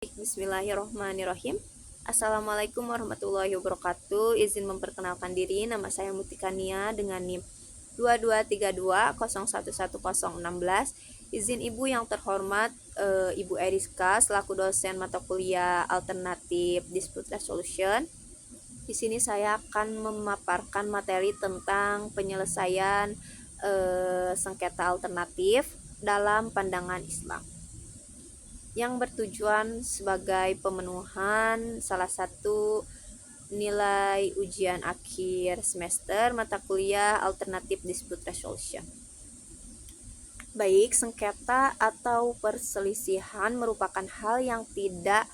Bismillahirrahmanirrahim. Assalamualaikum warahmatullahi wabarakatuh. Izin memperkenalkan diri, nama saya Mutika Nia dengan NIM 2232011016. Izin Ibu yang terhormat, Ibu Eriska selaku dosen mata kuliah alternatif Dispute Resolution. Di sini saya akan memaparkan materi tentang penyelesaian sengketa alternatif dalam pandangan Islam, yang bertujuan sebagai pemenuhan salah satu nilai ujian akhir semester mata kuliah alternatif dispute resolution. Baik, sengketa atau perselisihan merupakan hal yang tidak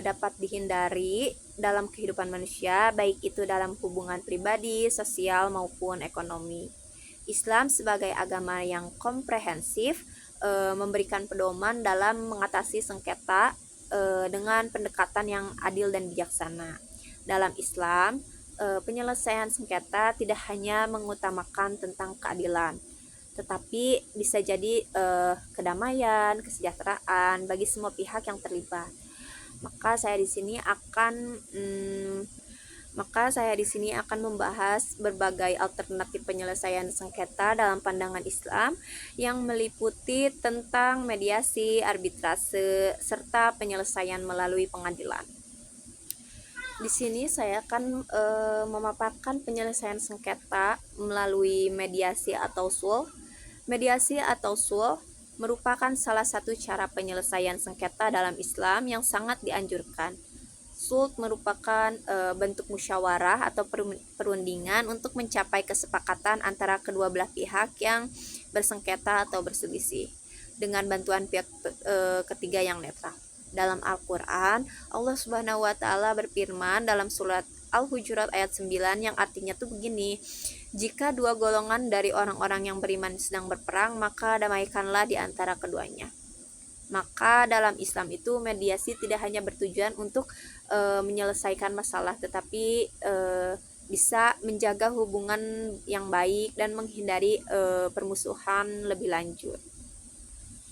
dapat dihindari dalam kehidupan manusia, baik itu dalam hubungan pribadi, sosial maupun ekonomi. Islam sebagai agama yang komprehensif memberikan pedoman dalam mengatasi sengketa dengan pendekatan yang adil dan bijaksana. Dalam Islam, penyelesaian sengketa tidak hanya mengutamakan tentang keadilan, tetapi bisa jadi kedamaian, kesejahteraan bagi semua pihak yang terlibat. Maka saya di sini akan membahas berbagai alternatif penyelesaian sengketa dalam pandangan Islam yang meliputi tentang mediasi, arbitrase, serta penyelesaian melalui pengadilan. Di sini saya akan memaparkan penyelesaian sengketa melalui mediasi atau sulh. Mediasi atau sulh merupakan salah satu cara penyelesaian sengketa dalam Islam yang sangat dianjurkan. Sulh merupakan bentuk musyawarah atau perundingan untuk mencapai kesepakatan antara kedua belah pihak yang bersengketa atau berselisih dengan bantuan pihak ketiga yang netral. Dalam Al-Quran, Allah Subhanahu wa Ta'ala berfirman dalam surat Al-Hujurat ayat 9 yang artinya tuh begini: jika dua golongan dari orang-orang yang beriman sedang berperang, maka damaikanlah di antara keduanya. Maka dalam Islam itu mediasi tidak hanya bertujuan untuk menyelesaikan masalah, tetapi bisa menjaga hubungan yang baik dan menghindari permusuhan lebih lanjut.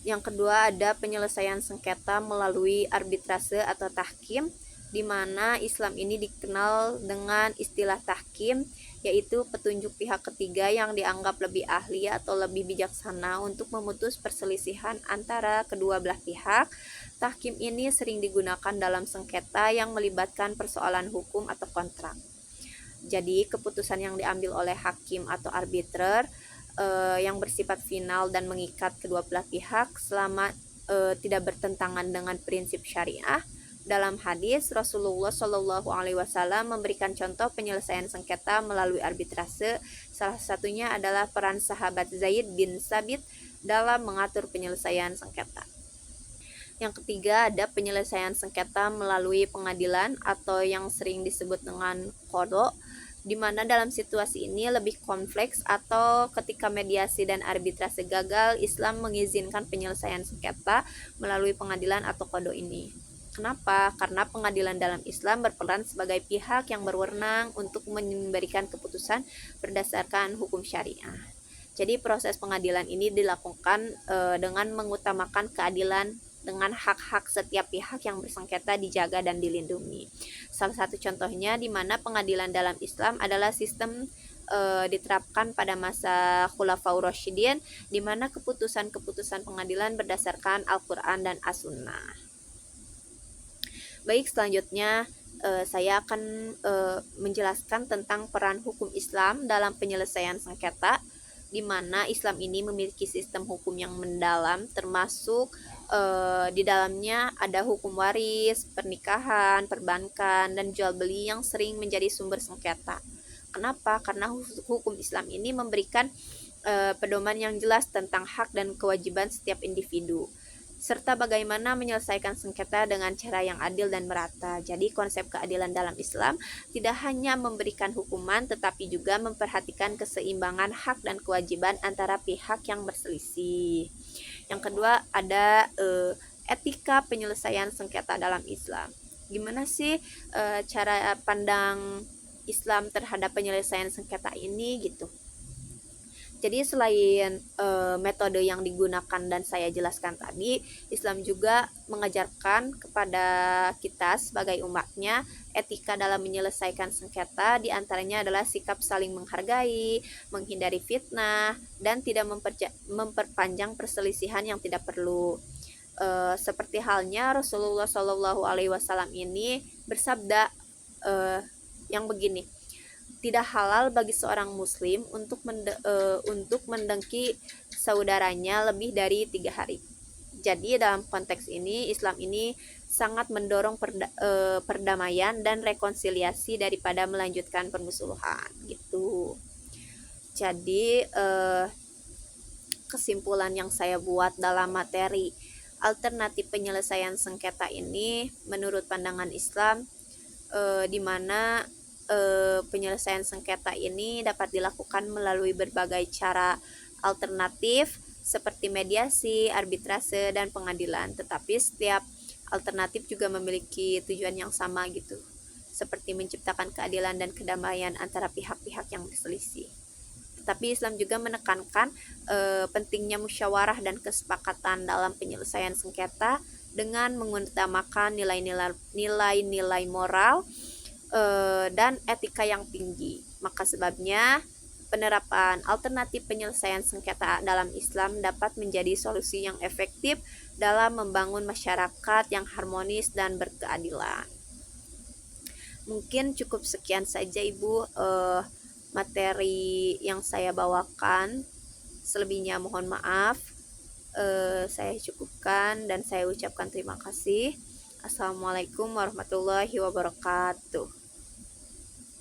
Yang kedua ada penyelesaian sengketa melalui arbitrase atau tahkim, di mana Islam ini dikenal dengan istilah tahkim, yaitu petunjuk pihak ketiga yang dianggap lebih ahli atau lebih bijaksana untuk memutus perselisihan antara kedua belah pihak. Tahkim ini sering digunakan dalam sengketa yang melibatkan persoalan hukum atau kontrak. Jadi keputusan yang diambil oleh hakim atau arbiter yang bersifat final dan mengikat kedua belah pihak selama tidak bertentangan dengan prinsip syariah. Dalam hadis, Rasulullah Shallallahu Alaihi Wasallam memberikan contoh penyelesaian sengketa melalui arbitrase. Salah satunya adalah peran sahabat Zaid bin Sabit dalam mengatur penyelesaian sengketa. Yang ketiga ada penyelesaian sengketa melalui pengadilan atau yang sering disebut dengan qadha, di mana dalam situasi ini lebih kompleks atau ketika mediasi dan arbitrase gagal, Islam mengizinkan penyelesaian sengketa melalui pengadilan atau qadha ini. Kenapa? Karena pengadilan dalam Islam berperan sebagai pihak yang berwenang untuk memberikan keputusan berdasarkan hukum syariah. Jadi proses pengadilan ini dilakukan dengan mengutamakan keadilan dengan hak-hak setiap pihak yang bersengketa dijaga dan dilindungi. Salah satu contohnya di mana pengadilan dalam Islam adalah sistem diterapkan pada masa Khulafaur Rasyidin, di mana keputusan-keputusan pengadilan berdasarkan Al-Quran dan As-Sunnah. Baik, selanjutnya saya akan menjelaskan tentang peran hukum Islam dalam penyelesaian sengketa, di mana Islam ini memiliki sistem hukum yang mendalam, termasuk di dalamnya ada hukum waris, pernikahan, perbankan, dan jual beli yang sering menjadi sumber sengketa. Kenapa? Karena hukum Islam ini memberikan pedoman yang jelas tentang hak dan kewajiban setiap individu, serta bagaimana menyelesaikan sengketa dengan cara yang adil dan merata. Jadi konsep keadilan dalam Islam tidak hanya memberikan hukuman, tetapi juga memperhatikan keseimbangan hak dan kewajiban antara pihak yang berselisih. Yang kedua ada etika penyelesaian sengketa dalam Islam. Gimana sih cara pandang Islam terhadap penyelesaian sengketa ini gitu? Jadi selain metode yang digunakan dan saya jelaskan tadi, Islam juga mengajarkan kepada kita sebagai umatnya etika dalam menyelesaikan sengketa, diantaranya adalah sikap saling menghargai, menghindari fitnah, dan tidak memperpanjang perselisihan yang tidak perlu. Seperti halnya Rasulullah Shallallahu Alaihi Wasallam ini bersabda yang begini, tidak halal bagi seorang muslim untuk mendengki saudaranya lebih dari 3 hari. Jadi dalam konteks ini Islam ini sangat mendorong perdamaian dan rekonsiliasi daripada melanjutkan permusuhan gitu. Jadi kesimpulan yang saya buat dalam materi alternatif penyelesaian sengketa ini menurut pandangan Islam, di mana penyelesaian sengketa ini dapat dilakukan melalui berbagai cara alternatif seperti mediasi, arbitrase, dan pengadilan. Tetapi setiap alternatif juga memiliki tujuan yang sama gitu, seperti menciptakan keadilan dan kedamaian antara pihak-pihak yang berselisih. Tetapi Islam juga menekankan pentingnya musyawarah dan kesepakatan dalam penyelesaian sengketa dengan mengutamakan nilai-nilai moral dan etika yang tinggi. Maka sebabnya penerapan alternatif penyelesaian sengketa dalam Islam dapat menjadi solusi yang efektif dalam membangun masyarakat yang harmonis dan berkeadilan. Mungkin cukup sekian saja Ibu materi yang saya bawakan. Selebihnya mohon maaf. Saya cukupkan dan saya ucapkan terima kasih. Assalamualaikum warahmatullahi wabarakatuh.